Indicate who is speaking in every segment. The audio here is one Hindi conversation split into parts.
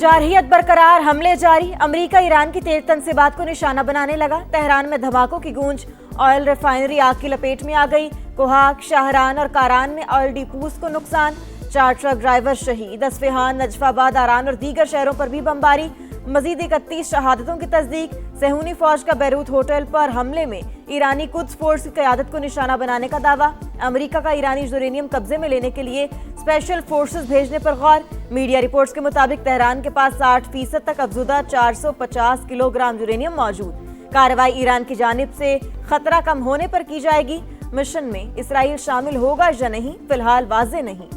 Speaker 1: जारहियत बरकरार, हमले जारी। अमेरिका ईरान की तेज तनसीबात को निशाना बनाने लगा। तेहरान में धमाकों की गूंज। ऑयल रिफाइनरी आग की लपेट में आ गई। कोहाक, शाहरान और कारान में ऑयल डिपोज को नुकसान। 4 ट्रक ड्राइवर शहीद। अस्फहान, नजफाबाद, आरान और दीगर शहरों पर भी बमबारी। मजीद 31 शहादतों की तस्दीक। सहूनी फौज का बैरूत होटल पर हमले में ईरानी कुद्स फोर्स की क़यादत को निशाना बनाने का दावा। अमेरिका का ईरानी यूरेनियम कब्जे में लेने के लिए स्पेशल फोर्सेस भेजने पर गौर। मीडिया रिपोर्ट्स के मुताबिक तेहरान के पास 60% तक अफजुदा 450 किलोग्राम यूरेनियम मौजूद। कार्रवाई ईरान की जानिब से खतरा कम होने पर की जाएगी। मिशन में इसराइल शामिल होगा या नहीं, फिलहाल वाज़ेह नहीं।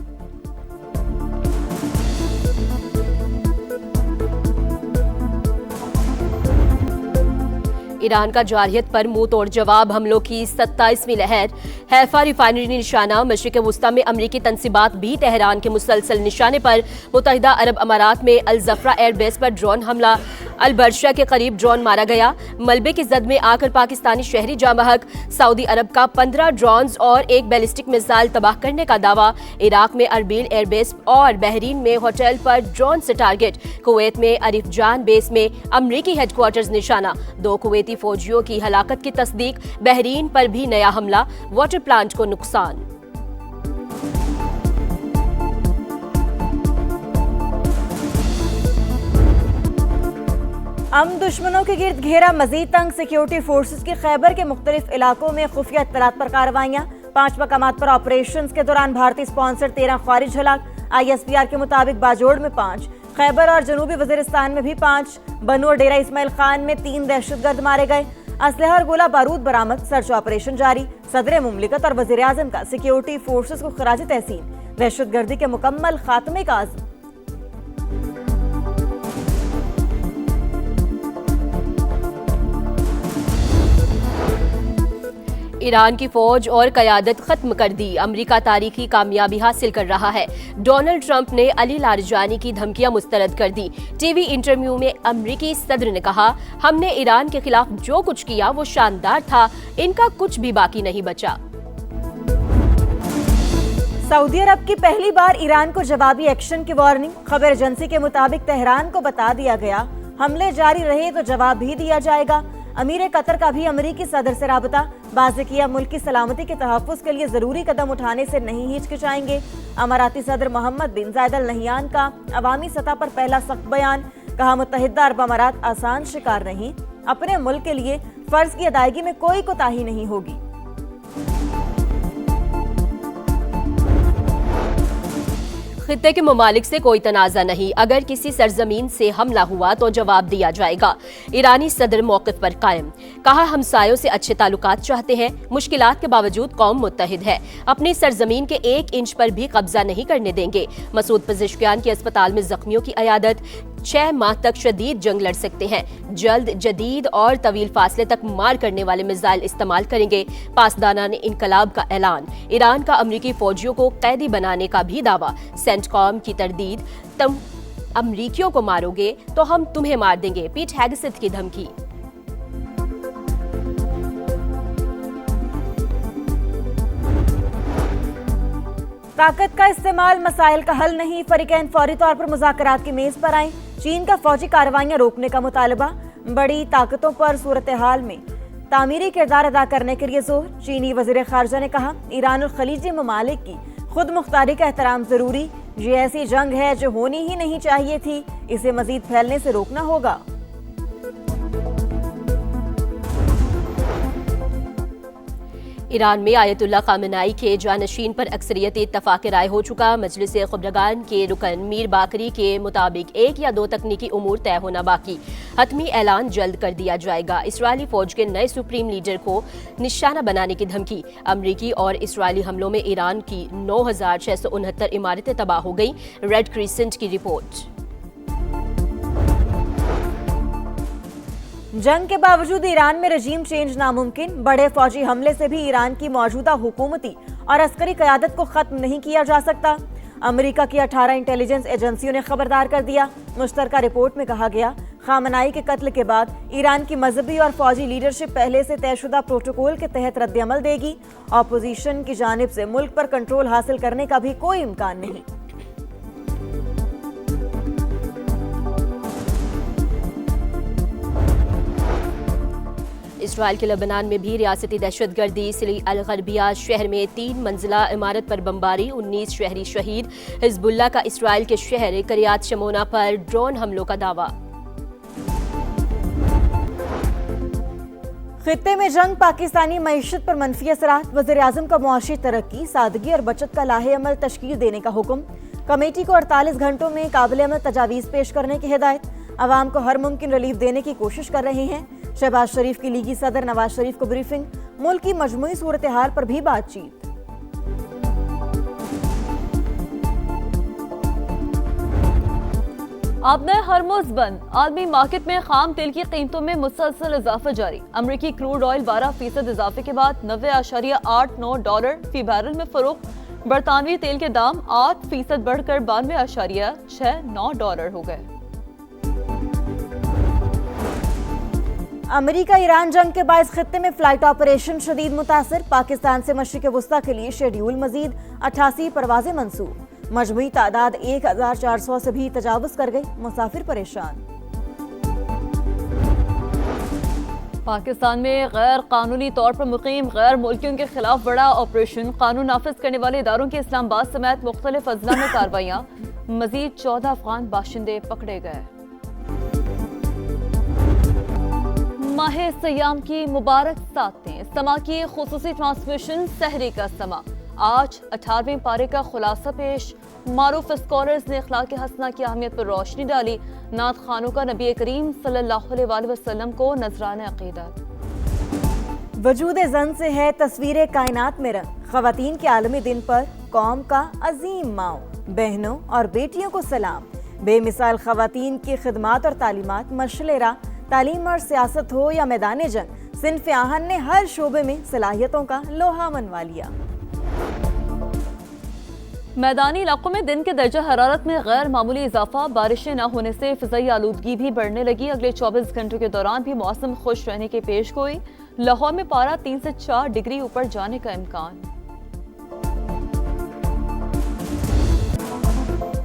Speaker 2: ईरान का जारहियत पर मुंह तोड़ जवाब। हमलों की 27वीं लहर। हैफा रिफाइनरी निशाना। मशरिक वुस्ता में अमरीकी तनसीबात भी तेहरान के मुसलसल निशाने पर। मुत्तहिदा अरब अमारात में अल जफरा एयरबेस पर ड्रोन हमला। अल बर्शा के करीब ड्रोन मारा गया। मलबे की जद में आकर पाकिस्तानी शहरी जामहक। सऊदी अरब का 15 ड्रोन्स और एक बैलिस्टिक मिसाइल तबाह करने का दावा। इराक में अरबील एयरबेस और बहरीन में होटल पर ड्रोन से टारगेट। कुवैत में अरिफजान बेस में अमरीकी हेडक्वार्टर्स निशाना। 2 कुवैती फौजियों की हलाकत की तस्दीक। बहरीन पर भी नया हमला। वाटर प्लांट को नुकसान।
Speaker 1: दुश्मनों के गिर्द घेरा, मजीद तंग। सिक्योरिटी फोर्सेस की खैबर के मुख्तलिफ इलाकों में खुफिया इत्तलात पर कार्रवाइयां। 5 मकामात पर ऑपरेशन के दौरान भारतीय स्पॉन्सर 13 ख्वारिज हलाक। ISPR के मुताबिक बाजोड़ में 5, खैबर और जनूबी वजीरिस्तान में भी 5, बनू और डेरा इस्माइल खान में 3 दहशतगर्द मारे गए। असलहा और गोला बारूद बरामद। सर्च ऑपरेशन जारी। सदर मुमलिकत और वजीर आजम का सिक्योरिटी फोर्सेस को खराज तहसीन। दहशतगर्दी के मुकम्मल खात्मे का आज़म।
Speaker 2: ईरान की फौज और क़यादत खत्म कर दी। अमेरिका तारीखी कामयाबी हासिल कर रहा है। डोनाल्ड ट्रंप ने अली लारजानी की धमकियां मुस्तरद कर दी। टीवी इंटरव्यू में अमेरिकी सदर ने कहा, हमने ईरान के खिलाफ जो कुछ किया वो शानदार था, इनका कुछ भी बाकी नहीं बचा।
Speaker 1: सऊदी अरब की पहली बार ईरान को जवाबी एक्शन की वार्निंग। खबर एजेंसी के मुताबिक तेहरान को बता दिया गया, हमले जारी रहे तो जवाब भी दिया जाएगा। अमीर कतर का भी अमेरिकी सदर से राबता। वाज़ेह किया, मुल्क की सलामती के तहफ़्फ़ुज़ के लिए जरूरी कदम उठाने से नहीं हिचकिचाएंगे। अमाराती सदर मोहम्मद बिन जायद अल नहयान का अवामी सतह पर पहला सख्त बयान। कहा, मुत्तहिदा अरब अमारात आसान शिकार नहीं, अपने मुल्क के लिए फर्ज की अदायगी में कोई कोताही नहीं होगी।
Speaker 2: खित्ते के ममालिक से कोई तनाज़ा नहीं, अगर किसी सरजमीन से हमला हुआ तो जवाब दिया जाएगा। ईरानी सदर मौक़िफ़ पर कायम। कहा, हमसायों से अच्छे ताल्लुकात चाहते हैं, मुश्किलात के बावजूद कौम मुत्तहिद है, अपनी सरजमीन के 1 इंच पर भी कब्जा नहीं करने देंगे। मसूद पज़िशकियान के अस्पताल में जख्मियों की अयादत। 6 माह तक शदीद जंग लड़ सकते हैं। जल्द जदीद और तवील फासले तक मार करने वाले मिसाइल इस्तेमाल करेंगे। पासदाना ने इनकलाब का ऐलान। ईरान का अमरीकी फौजियों को कैदी बनाने का भी दावा। सेंटकॉम की तरदीद, तुम अमरीकियों को मारोगे तो हम तुम्हें मार देंगे। पीट हेगसेथ की धमकी।
Speaker 1: ताकत का इस्तेमाल मसाइल का हल नहीं, फरीकैन फौरी तौर पर मुज़ाकरात की मेज पर आए। चीन का फौजी कार्रवाइयां रोकने का मुतालबा। बड़ी ताकतों पर सूरत हाल में तामीरी किरदार अदा करने के लिए जोर। चीनी वज़ीर ख़ारजा ने कहा, ईरान और खलीजी ममालिक की खुद मुख्तारी का एहतराम जरूरी। ये ऐसी जंग है जो होनी ही नहीं चाहिए थी, इसे मजीद फैलने से रोकना होगा।
Speaker 2: ईरान में आयतुल्लाह खामेनी के जानशीन पर अक्सरियती इत्तफाक राय हो चुका। मजलिस ख़ुबरगान के रुकन मीर बाकरी के मुताबिक 1 या 2 तकनीकी उमूर तय होना बाकी। हतमी ऐलान जल्द कर दिया जाएगा। इसराइली फौज के नए सुप्रीम लीडर को निशाना बनाने की धमकी। अमरीकी और इसराइली हमलों में ईरान की 9669 इमारतें तबाह हो गई। रेड क्रिसेंट की रिपोर्ट।
Speaker 1: जंग के बावजूद ईरान में रजीम चेंज नामुमकिन। बड़े फौजी हमले से भी ईरान की मौजूदा हुकूमती और अस्करी क़यादत को खत्म नहीं किया जा सकता। अमेरिका की 18 इंटेलिजेंस एजेंसियों ने खबरदार कर दिया। मुश्तरका रिपोर्ट में कहा गया, खामनाई के कत्ल के बाद ईरान की मजहबी और फौजी लीडरशिप पहले से तयशुदा प्रोटोकॉल के तहत रद्द-ए-अमल देगी। अपोजिशन की जानिब से मुल्क पर कंट्रोल हासिल करने का भी कोई इम्कान नहीं।
Speaker 2: इसराइल के लबनान में भी रियासती दहशतगर्दी। सिली अल गरबिया शहर में 3 मंजिला इमारत पर बमबारी, 19 शहरी शहीद। हिजबुल्लाह का इसराइल के शहर करियात शमोना पर ड्रोन हमलों का दावा।
Speaker 1: खित्ते में जंग, पाकिस्तानी मईशत पर मनफी असरात। वज़ीर-ए-आज़म का मुआशी तरक्की, सादगी और बचत का लाहे अमल तश्कील देने का हुक्म। कमेटी को 48 घंटों में काबिल अमल तजावीज़ पेश करने की हिदायत। अवाम को हर मुमकिन रिलीफ देने की कोशिश कर रहे हैं। शहबाज शरीफ की लीगी सदर नवाज शरीफ को ब्रीफिंग। मुल्क की मजमूई सूरत हाल पर भी बातचीत।
Speaker 3: अब नए हरमुज बंद, आलमी मार्केट में खाम तेल की कीमतों में मुसलसल इजाफा जारी। अमरीकी क्रूड ऑयल 12% इजाफे के बाद $90.89 फी बैरल में फरोख्त। बरतानवी तेल के दाम 8% बढ़कर $92.69 हो गए।
Speaker 1: अमेरिका ईरान जंग के बायस खित्ते में फ्लाइट ऑपरेशन शदीद मुतासर। पाकिस्तान से मशरिक वस्ता के लिए शेड्यूल मजीद 88 परवाजें मंसूब। मजमूई तादाद 1400 से भी तजावुज कर गई। मुसाफिर परेशान।
Speaker 3: पाकिस्तान में गैर कानूनी तौर पर मुकीम गैर मुल्कियों के खिलाफ बड़ा ऑपरेशन। कानून नाफिज करने वाले इदारों के इस्लामाबाद समेत मुख्तलिफ अजला में कार्रवाइयाँ। मजीद 14 अफगान बाशिंदे पकड़े गए। माह सयाम की मुबारक सातें। समा की खुसूसी ट्रांसमिशन सहरी का समा। आज 18वें पारे का खुलासा पेश। मारूफ स्कॉलर्स ने अखलाक हसना की अहमियत पर रोशनी डाली। नात खानों का नबी करीम सल्लल्लाहु अलैहि वसल्लम को नजराने अकीदत।
Speaker 1: वजूद जन से है तस्वीर कायनात में रंग। खवातीन के आलमी दिन पर कौम का अजीम माओ, बहनों और बेटियों को सलाम। बेमिसाल खवातीन की खिदमात और तालीमात मशलेरा। तालीम और सियासत हो या मैदान जंग, सिन्फ आहन ने हर शोबे में सलाहियतों का लोहा मनवा लिया।
Speaker 3: मैदानी इलाकों में दिन के दर्जा हरारत में गैर मामूली इजाफा। बारिशें न होने से फिजाई आलूदगी भी बढ़ने लगी। अगले 24 घंटों के दौरान भी मौसम खुश रहने की पेश गोई। लाहौर में पारा 3 से 4 डिग्री ऊपर जाने का इम्कान।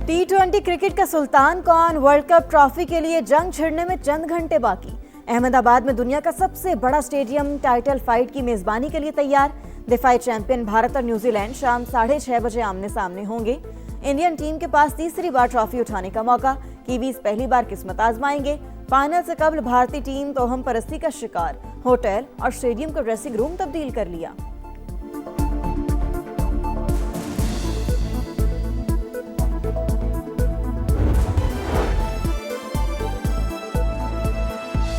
Speaker 1: T20 क्रिकेट का सुल्तान कौन? वर्ल्ड कप ट्रॉफी के लिए जंग छिड़ने में चंद घंटे बाकी। अहमदाबाद में दुनिया का सबसे बड़ा स्टेडियम टाइटल फाइट की मेजबानी के लिए तैयार। दिफाई चैंपियन भारत और न्यूजीलैंड शाम 6:30 बजे आमने सामने होंगे। इंडियन टीम के पास तीसरी बार ट्रॉफी उठाने का मौका। कीवीज पहली बार किस्मत आजमाएंगे। फाइनल से कबल भारतीय टीम तोहम परस्ती का शिकार। होटल और स्टेडियम का ड्रेसिंग रूम तब्दील कर लिया।